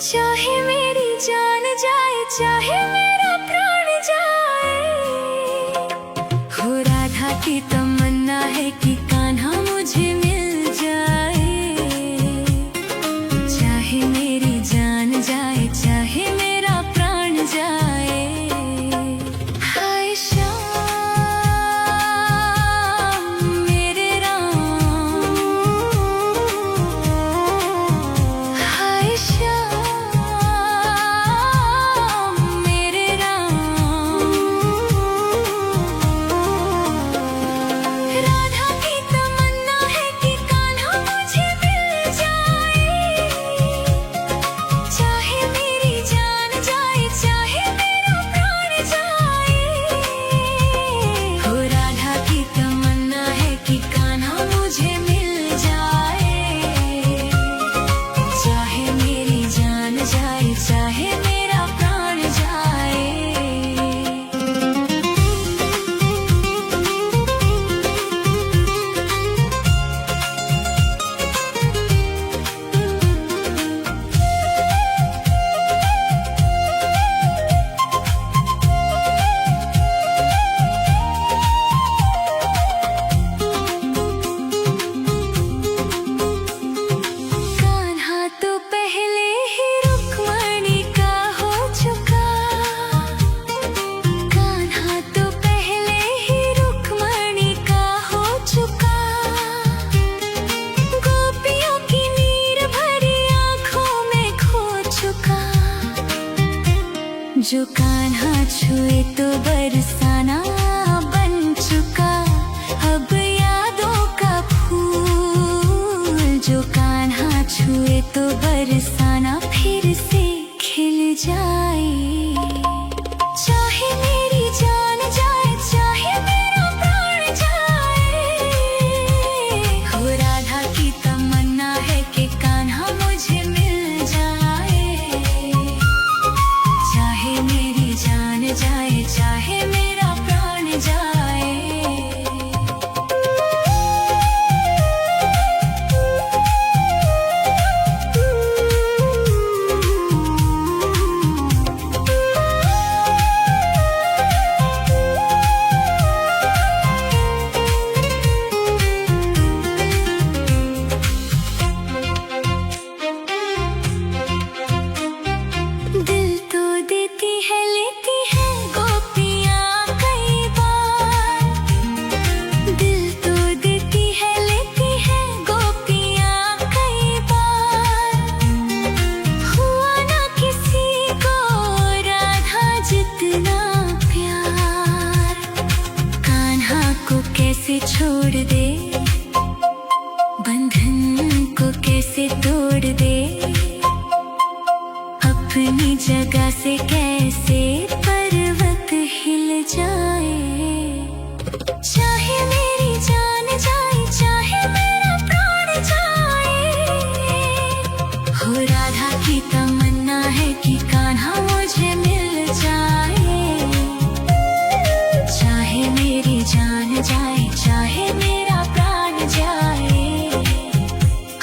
चाहे मेरी जान जाए, चाहे मेरा प्राण जाए, हो राधा की तमन्ना है कि कान्हा मुझे मिल जाए। चाहे मेरी जान जाए, चाहे मेरा प्राण जाए। हाय श्याम मेरे राम, हाय श्याम मेरे राम। राधा की तमन्ना है कि कान्हा मुझे मिल जाए। चाहे मेरी जान जाए, चाहे मेरा प्राण जाए, हो राधा की तमन्ना है कि कान्हा मुझे मिल जाए। चाहे मेरी जान जाए, चाहे मेरा प्राण जाए। कान्हा तो पहले ही रुक्मणी का हो चुका। कान्हा तो पहले ही रुक्मणी का हो चुका। गोपियों की नीर भरी आंखों में खो चुका। जो कान्हा छुए तो बरसाना बन चुका। अब यादों का फूल जो कान्हा छुए तो बरसाना फिर से खिल जाए। चाहे मेरी जान जाए, चाहे मेरा प्राण जाए, हो राधा की तमन्ना है कि कान्हा मुझे मिल जाए। चाहे मेरी जान जाए, चाहे मेरा प्राण जाए। दिल तो देती है, लेती है गोपियाँ कई बार। दिल तो देती है, लेती है गोपियाँ कई बार। हुआ ना किसी को राधा जितना प्यार। कान्हा को कैसे छोड़ दे, बंधन को कैसे तोड़ दे। अपनी जगह से कैसे पर्वत हिल जाए। चाहे मेरी जान जाए, चाहे मेरा प्राण जाए, हो राधा की तमन्ना है कि कान्हा मुझे मिल जाए। चाहे मेरी जान जाए, चाहे मेरा प्राण जाए।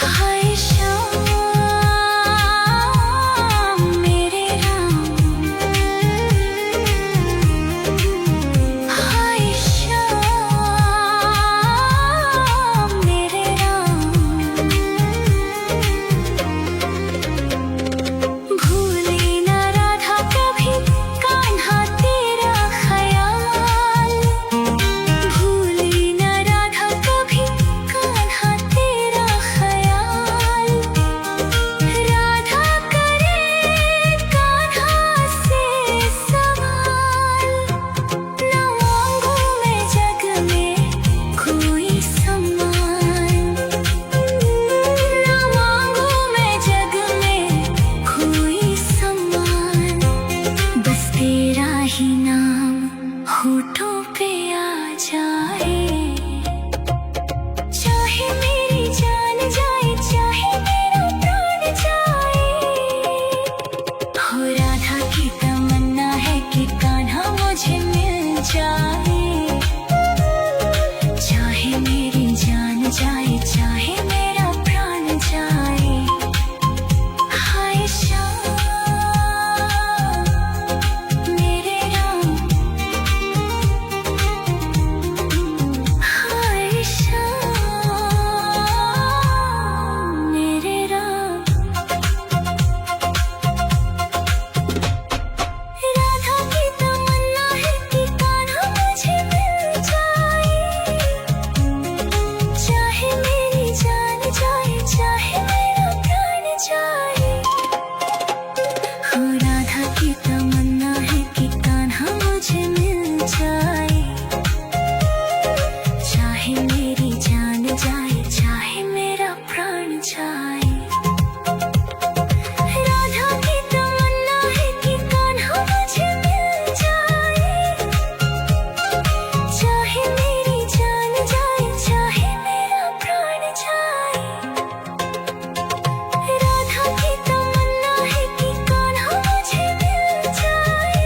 हाय श्याम मेरे राम, चाहे मेरा प्राण जाए। हाय श्याम मेरे राम, हाय श्याम मेरे राम। राधा की तमन्ना है कि कान्हा मुझे मिल जाए। चाहे मेरी जान जाए, चाहे मेरा प्राण जाए। हो राधा की तमन्ना है कि कान्हा मुझे मिल जाए। चाहे मेरी जान जाए, चाहे मेरा प्राण जाए। राधा की तमन्ना है कि कान्हा मुझे मिल जाए। चाहे मेरी जान जाए, चाहे मेरा प्राण जाए। राधा की तमन्ना है कि कान्हा मुझे मिल जाए।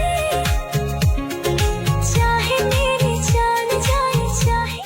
चाहे मेरी जान जाए, चाहे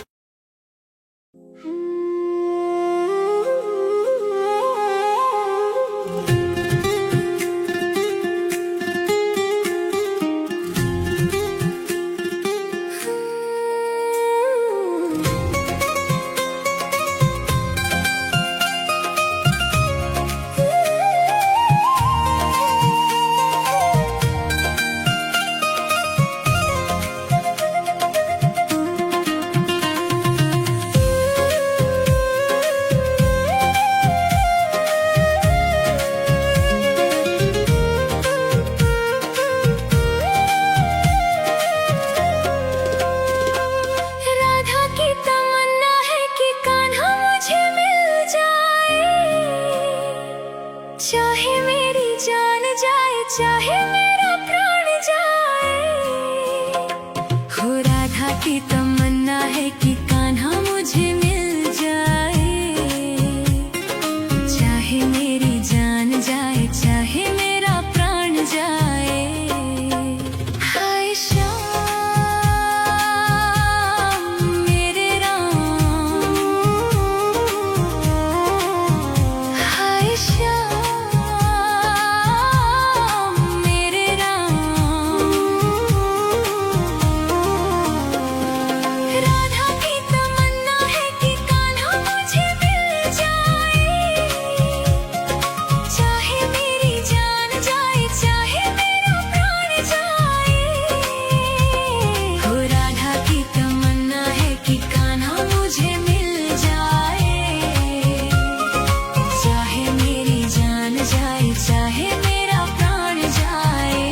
राधा की तमन्ना है कि कान्हा मुझे मिल जाए। चाहे मेरी जान जाए, चाहे मेरा प्राण जाए। हो राधा की तमन्ना है कि कान्हा मुझे मिल जाए। चाहे मेरी जान जाए, चाहे मेरा प्राण जाए। हाय श्याम मेरे राम, हाय श्याम मेरे राम। राधा की तमन्ना है कि कान्हा मुझे मिल जाए। चाहे मेरी जान जाए, चाहे मेरा प्राण जाए। हो राधा की तमन्ना है कि कान्हा मुझे मिल जाए। चाहे मेरी जान जाए, चाहे मेरा प्राण जाए।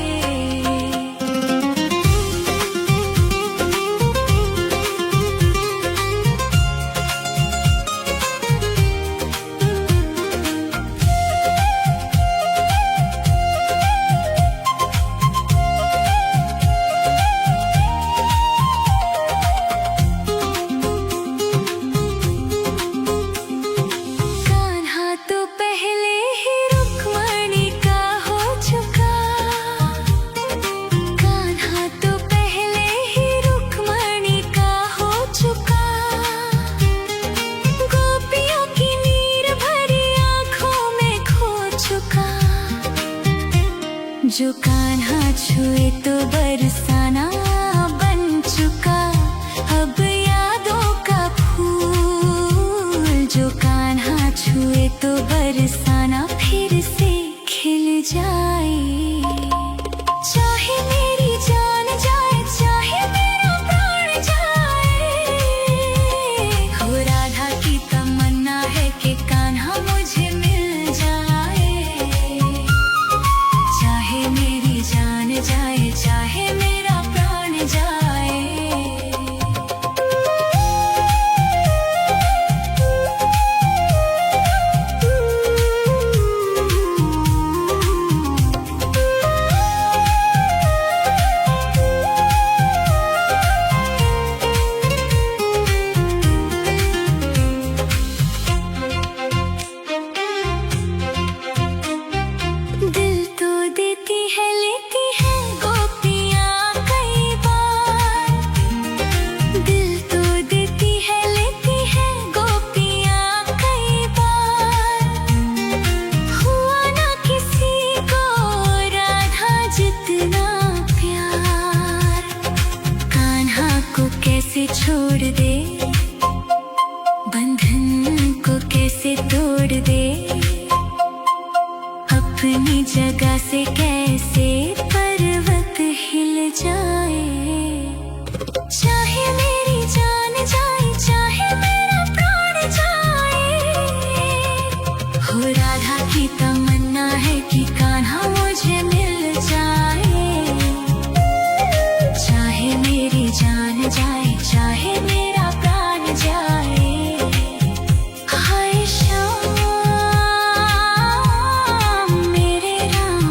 कान्हा तो पहले ही रुक्मणी का हो चुका। कान्हा तो पहले ही रुक्मणी का हो चुका। गोपियों की नीर भरी आंखों में खो चुका। जो कान्हा छुए तो बरसाना बन चुका। अब यादों का फूल जो कान्हा छुए तो बरसाना फिर से खिल जाए। चाहे मेरी जान जाए, चाहे मेरा प्राण जाए। हो राधा की तमन्ना है कि कान्हा मुझे मिल जाए। चाहे मेरी जान जाए, चाहे मेरा प्राण जाए। से तोड़ दे, अपनी जगह से कैसे पर्वत हिल जाए। चाहे मेरी जान जाए, चाहे मेरा प्राण जाए, हो राधा की तमन्ना है कि कान्हा मुझे मिल जाए। चाहे मेरी जान जाए, चाहे मेरा प्राण जाए। हाय श्याम मेरे राम,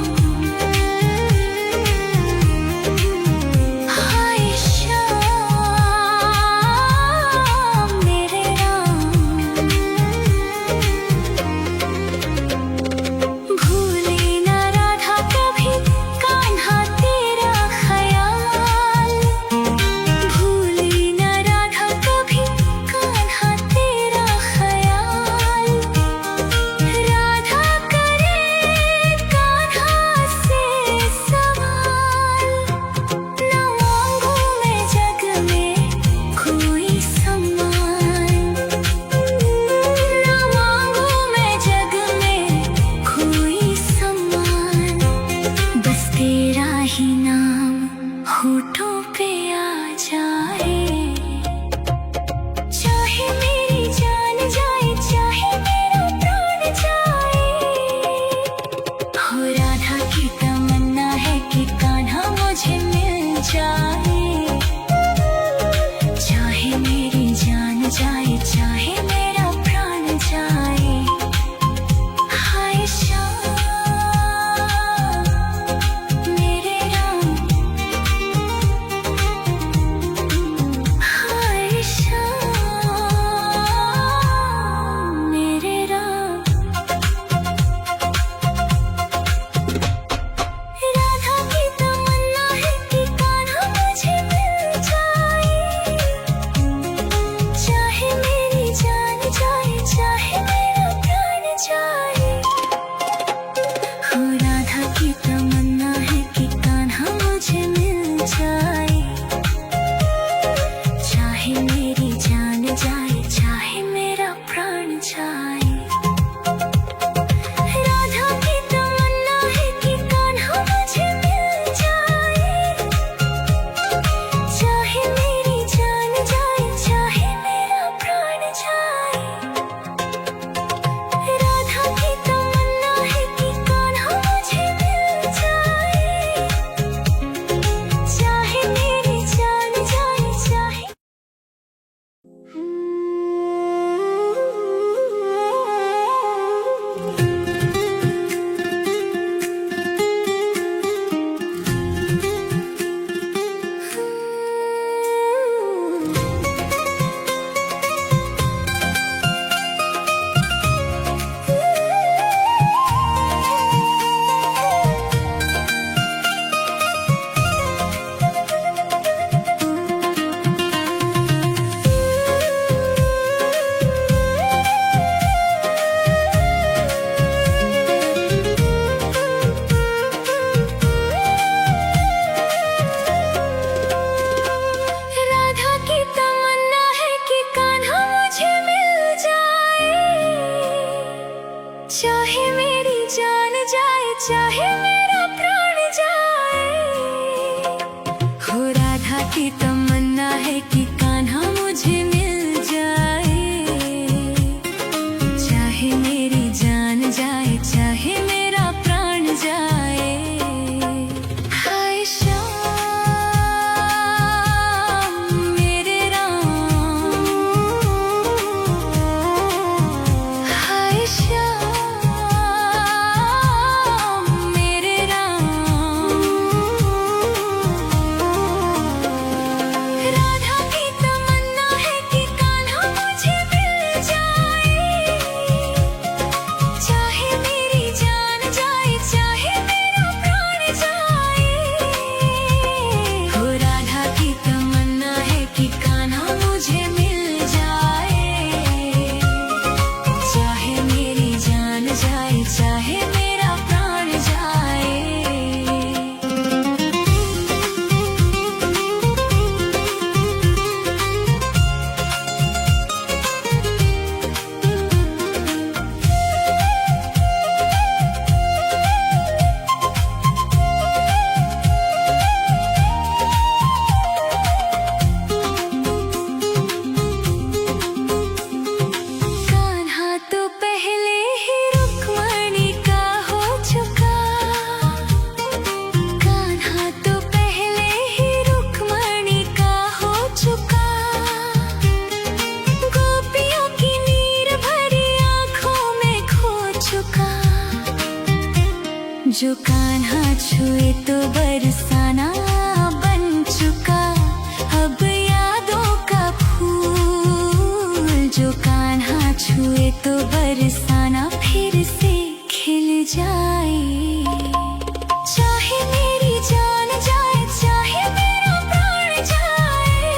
जो कान्हा छुए तो बरसाना बन चुका अब यादों का फूल। जो कान्हा छुए तो बरसाना फिर से खिल जाए। चाहे मेरी जान जाए चाहे मेरा प्राण जाए,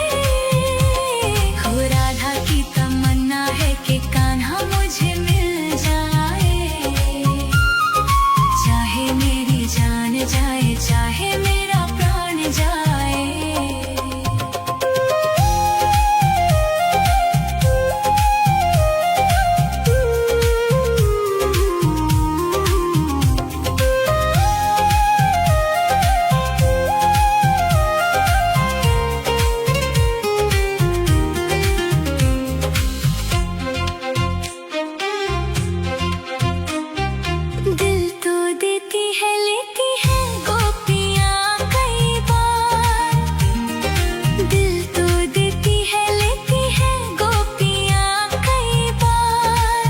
हो राधा की तमन्ना है कि कान्हा मुझे मिल जाए। चाहे मेरी जान जाए चाहे मेरा प्राण जाए। दिल तो देती है लेती है गोपियाँ कई बार। दिल तो देती है लेती है गोपियाँ कई बार।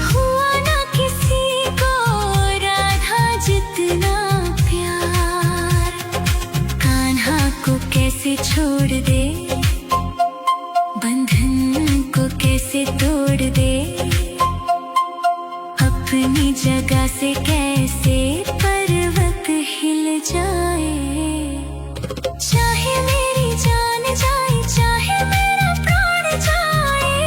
हुआ ना किसी को राधा जितना प्यार। कान्हा को कैसे छोड़ दे, बंधन को कैसे तोड़ दे, अपनी जगह से कैसे पर्वत हिल जाए। चाहे मेरी जान जाए चाहे मेरा प्राण जाए,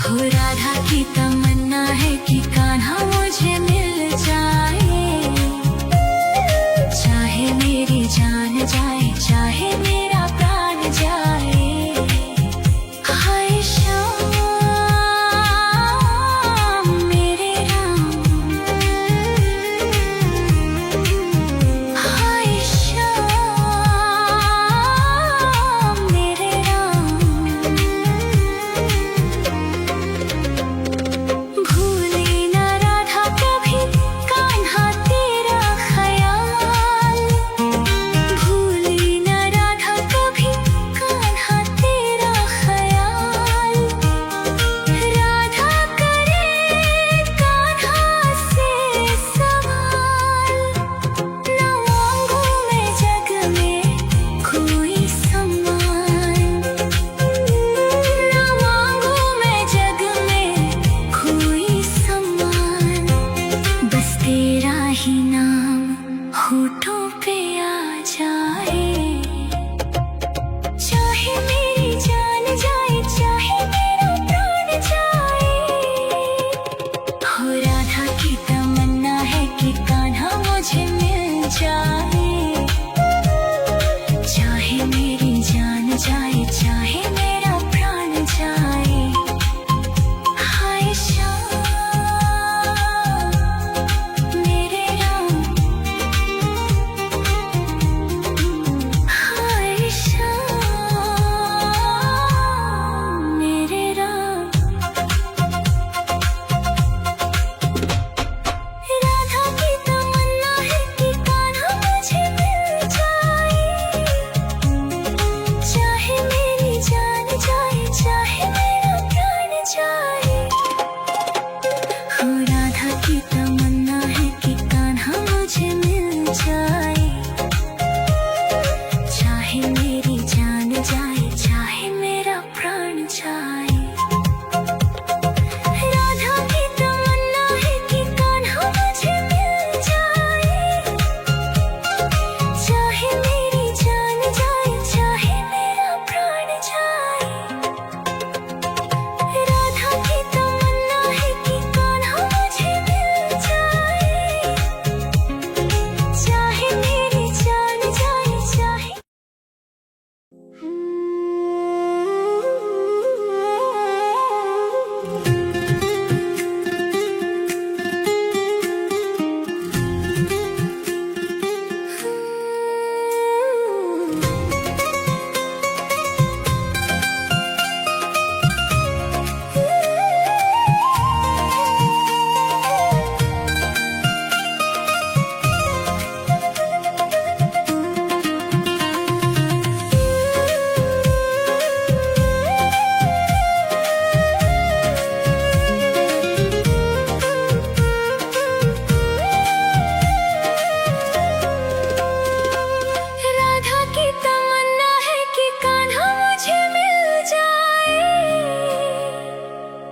हो राधा की तमन्ना है कि कान्हा मुझे मिल जाए। चाहे मेरी जान जाए चाहे मेरा प्राण जाए। हाय श्याम मेरे राम, हाय श्याम मेरे राम। भूले ना राधा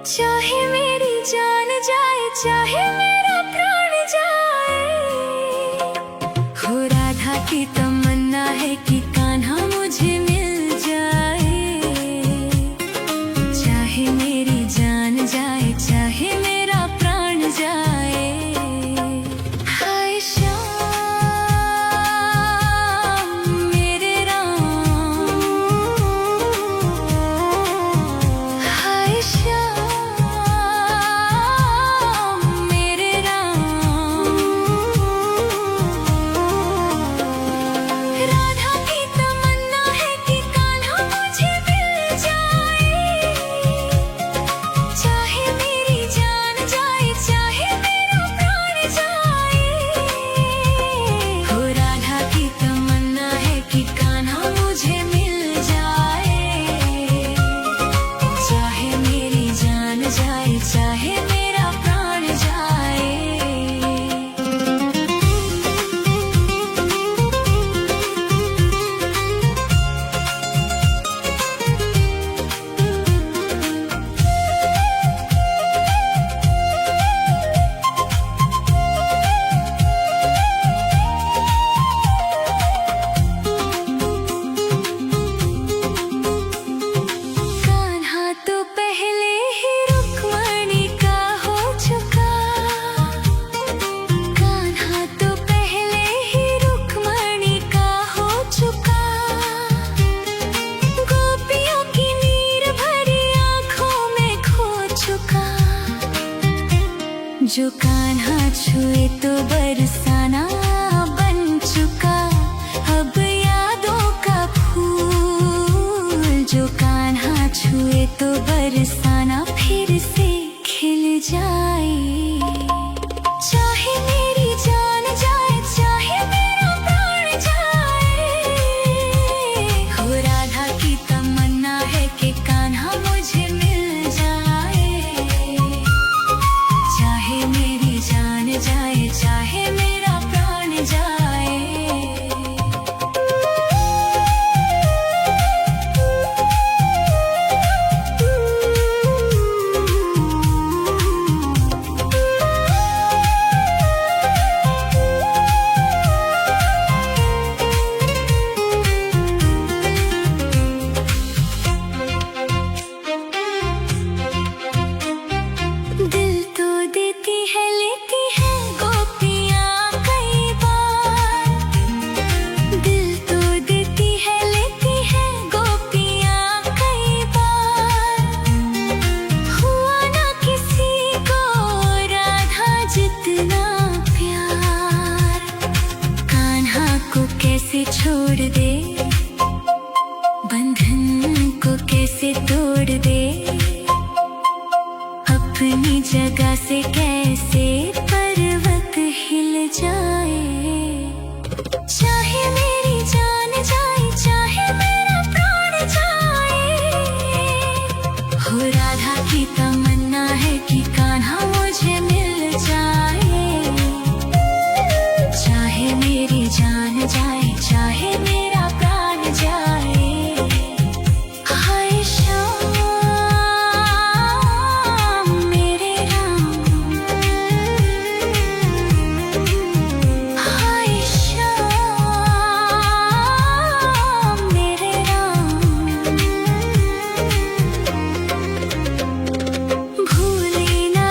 चाहे मेरी जान जाए, चाहे मेरा प्राण जाए, हो राधा की तमन्ना है कि कान्हा मुझे मिल जाए। चाहे मेरी जान जाए, चाहे मेरा प्राण जाए। हाय श्याम मेरे राम, हाय श्याम मेरे राम। राधा की तमन्ना है कि कान्हा मुझे मिल जाए। चाहे मेरी जान जाए, चाहे मेरा प्राण जाए, हो राधा की तमन्ना है कि कान्हा मुझे मिल जाए। चाहे मेरी जान जाए, चाहे मेरा प्राण जाए। कान्हा तो पहले ही रुक्मणी का हो चुका, कान्हा तो पहले ही रुक्मणी का हो चुका। गोपियों की नीर भरी आंखों में खो चुका। जो कान्हा छुए तो बरसाना बन चुका। अब यादों का फूल जो कान्हा छुए तो बरसाना फिर से खिल जाए। चाहे मेरी जान जाए, चाहे मेरा प्राण जाए, हो राधा की तमन्ना है कि कान्हा मुझे मिल जाए। चाहे मेरी जान जाए, चाहे मेरा प्राण जाए। दिल तो देती है, लेती है गोपियाँ कई बार। दिल तो देती है, लेती है गोपियाँ कई बार। हुआ ना किसी को राधा जितना प्यार। कान्हा को कैसे छोड़ दे, बंधन को कैसे तोड़ दे, अपनी जगह से कैसे पर्वत हिल जाए। चाहे मेरी जान जाए, चाहे मेरा प्राण जाए, हो राधा की तमन्ना है कि कान्हा मुझे मिल जाए। चाहे मेरी जान जाए, चाहे मेरा प्राण जाए। हाय श्याम मेरे राम, हाय श्याम मेरे राम। भूले ना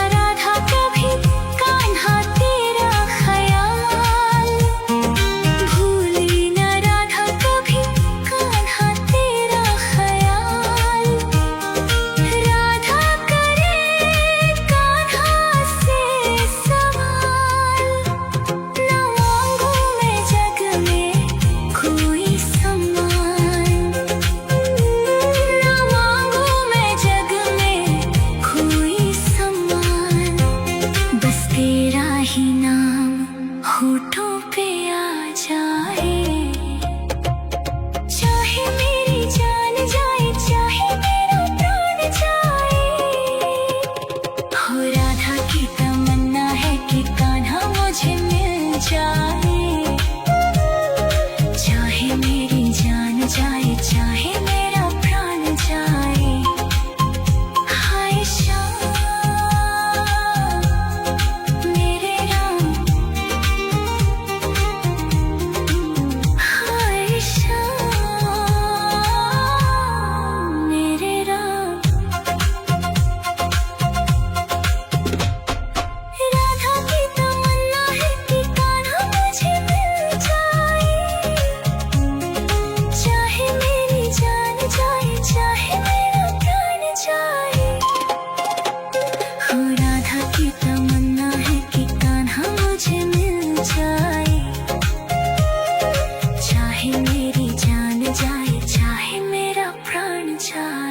जाए।